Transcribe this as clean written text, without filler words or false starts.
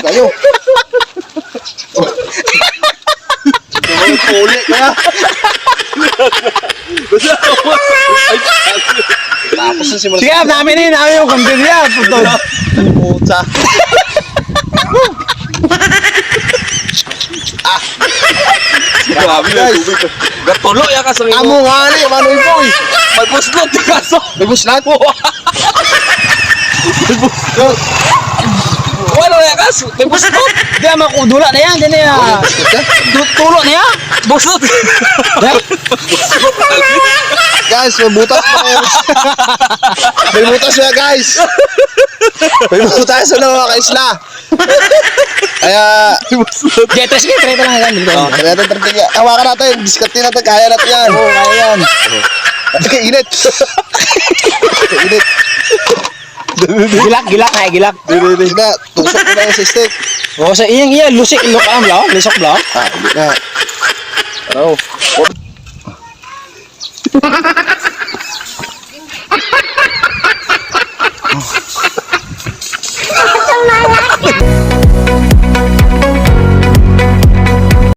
Tayo. Uli kaya. Tapos na simula. Sige, namin yung content niya. Putol. Puta. Grabe na tubig. Gatulo ya ka sa imo. Amo nga ni, mano iboy. May buslot di kaso. May buslat. Wala ya kaso. May buslot. Di, makudula na yan. Di na. Tulo na yan. Buslot. Guys, may butas pa kayo. May butas na guys. May butas na mga kaisla. Kaya, Jetres ka, treta lang yan. kaya natin, hawakan natin, diskarte natin, kaya natin yan. Oo, kaya yan. Init. Init. Gilak, gilak. Sige na, tusok ko na yung sa stick. Oo, sa iyang lusik, ilok am lao, lisok lao. Hindi na. Ano?